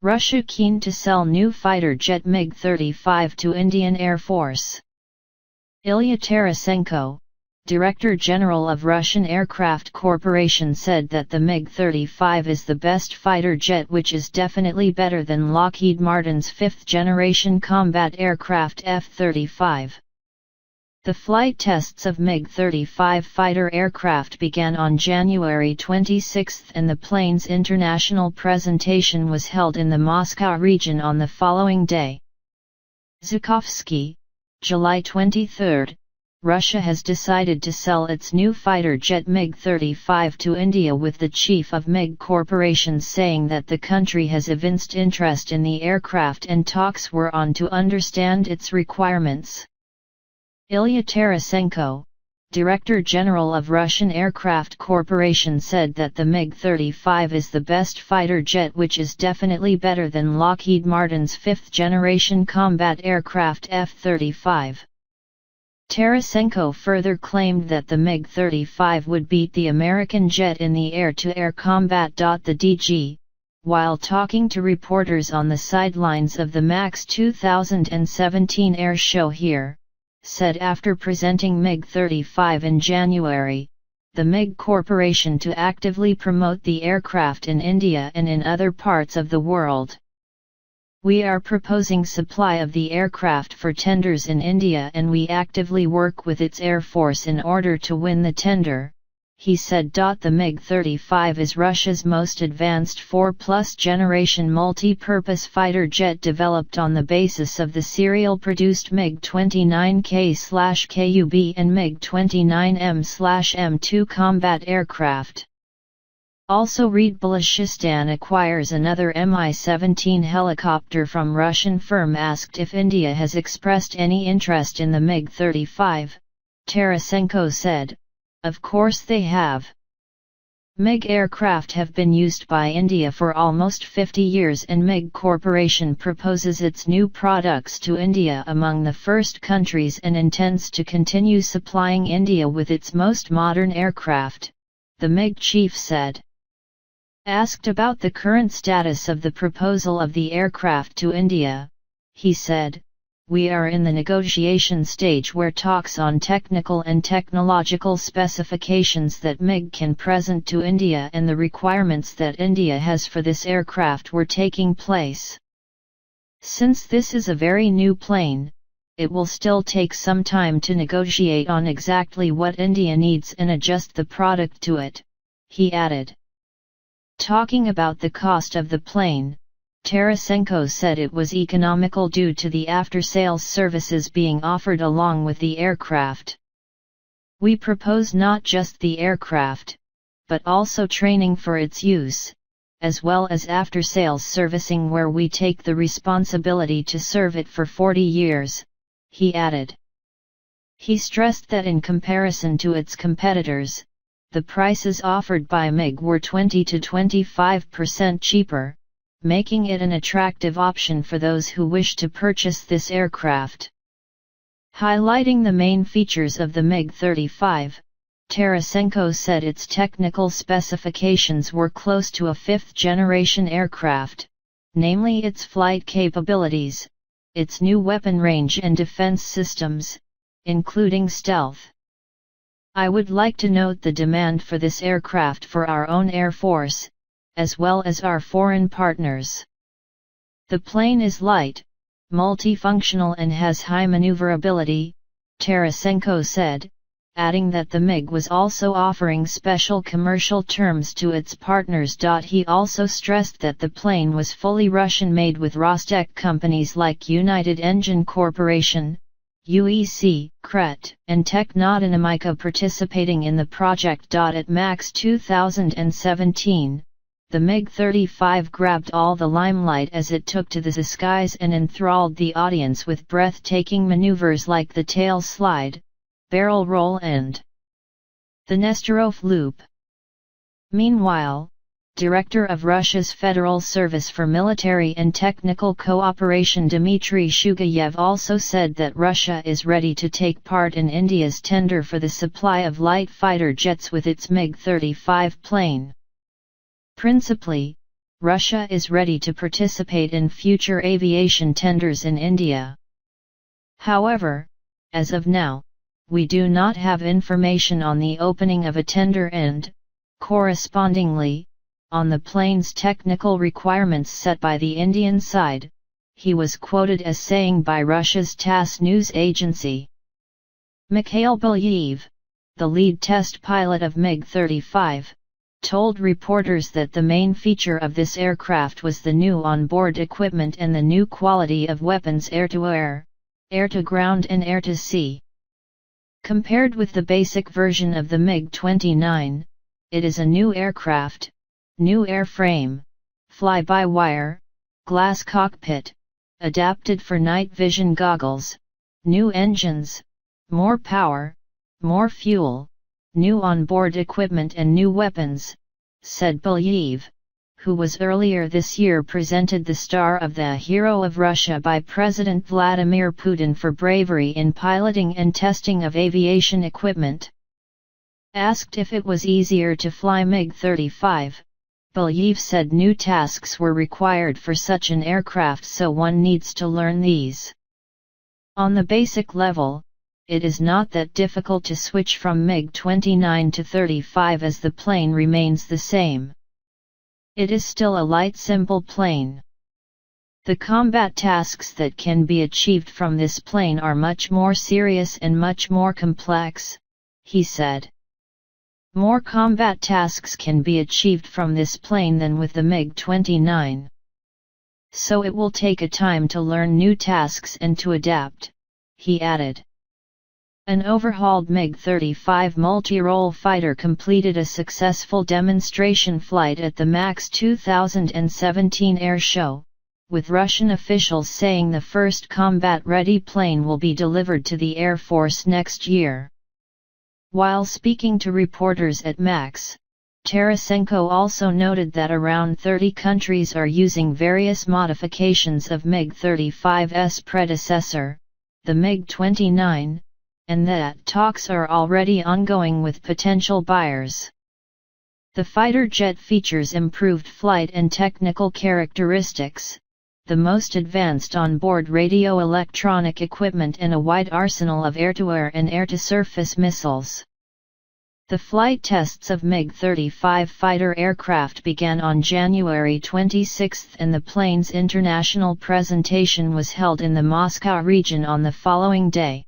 Russia keen to sell new fighter jet MiG-35 to Indian Air Force. Ilya Tarasenko, Director General of Russian Aircraft Corporation, said that the MiG-35 is the best fighter jet, which is definitely better than Lockheed Martin's fifth-generation combat aircraft F-35. The flight tests of MiG-35 fighter aircraft began on January 26 and the plane's international presentation was held in the Moscow region on the following day. Zhukovsky, July 23. Russia has decided to sell its new fighter jet MiG-35 to India, with the chief of MiG Corporation saying that the country has evinced interest in the aircraft and talks were on to understand its requirements. Ilya Tarasenko, Director General of Russian Aircraft Corporation, said that the MiG-35 is the best fighter jet, which is definitely better than Lockheed Martin's fifth-generation combat aircraft F-35. Tarasenko further claimed that the MiG-35 would beat the American jet in the air-to-air combat. The DG, while talking to reporters on the sidelines of the MAX 2017 air show here, said after presenting MiG-35 in January, the MiG Corporation to actively promote the aircraft in India and in other parts of the world. We are proposing supply of the aircraft for tenders in India and we actively work with its Air Force in order to win the tender, he said. The MiG-35 is Russia's most advanced 4+ generation multi-purpose fighter jet, developed on the basis of the serial-produced MiG-29K/Kub and MiG-29M/M2 combat aircraft. Also read: Balochistan acquires another Mi-17 helicopter from Russian firm. Asked if India has expressed any interest in the MiG-35, Tarasenko said, "Of course they have. MiG aircraft have been used by India for almost 50 years and MiG Corporation proposes its new products to India among the first countries and intends to continue supplying India with its most modern aircraft," the MiG chief said. Asked about the current status of the proposal of the aircraft to India, he said, "We are in the negotiation stage where talks on technical and technological specifications that MiG can present to India and the requirements that India has for this aircraft were taking place. Since this is a very new plane, it will still take some time to negotiate on exactly what India needs and adjust the product to it," he added. Talking about the cost of the plane, Tarasenko said it was economical due to the after-sales services being offered along with the aircraft. "We propose not just the aircraft, but also training for its use, as well as after-sales servicing where we take the responsibility to serve it for 40 years, he added. He stressed that in comparison to its competitors, the prices offered by MiG were 20 to 25% cheaper, making it an attractive option for those who wish to purchase this aircraft. Highlighting the main features of the MiG-35, Tarasenko said its technical specifications were close to a fifth-generation aircraft, namely its flight capabilities, its new weapon range and defense systems, including stealth. "I would like to note the demand for this aircraft for our own Air Force, as well as our foreign partners. The plane is light, multifunctional and has high maneuverability," Tarasenko said, adding that the MiG was also offering special commercial terms to its partners. He also stressed that the plane was fully Russian-made with Rostec companies like United Engine Corporation, UEC, Kret, and Technodynamica participating in the project. At MAX 2017, the MiG-35 grabbed all the limelight as it took to the skies and enthralled the audience with breathtaking maneuvers like the tail slide, barrel roll and the Nesterov loop. Meanwhile, Director of Russia's Federal Service for Military and Technical Cooperation Dmitry Shugayev also said that Russia is ready to take part in India's tender for the supply of light fighter jets with its MiG-35 plane. Principally, Russia is ready to participate in future aviation tenders in India. However, as of now, we do not have information on the opening of a tender and, correspondingly, on the plane's technical requirements set by the Indian side, he was quoted as saying by Russia's TASS news agency. Mikhail Belyaev, the lead test pilot of MiG-35, told reporters that the main feature of this aircraft was the new onboard equipment and the new quality of weapons air-to-air, air-to-ground and air-to-sea. Compared with the basic version of the MiG-29, it is a new aircraft, new airframe, fly-by-wire, glass cockpit, adapted for night vision goggles, new engines, more power, more fuel, new onboard equipment and new weapons, said Belyaev, who was earlier this year presented the Star of the Hero of Russia by President Vladimir Putin for bravery in piloting and testing of aviation equipment. Asked if it was easier to fly MiG-35, Belyaev said new tasks were required for such an aircraft, so one needs to learn these. On the basic level, it is not that difficult to switch from MiG-29 to 35 as the plane remains the same. It is still a light, simple plane. The combat tasks that can be achieved from this plane are much more serious and much more complex, he said. More combat tasks can be achieved from this plane than with the MiG-29. So it will take a time to learn new tasks and to adapt, he added. An overhauled MiG-35 multi-role fighter completed a successful demonstration flight at the MAX 2017 air show, with Russian officials saying the first combat-ready plane will be delivered to the Air Force next year. While speaking to reporters at MAX, Tarasenko also noted that around 30 countries are using various modifications of MiG-35's predecessor, the MiG-29, and that talks are already ongoing with potential buyers. The fighter jet features improved flight and technical characteristics, the most advanced onboard radio-electronic equipment and a wide arsenal of air-to-air and air-to-surface missiles. The flight tests of MiG-35 fighter aircraft began on January 26 and the plane's international presentation was held in the Moscow region on the following day.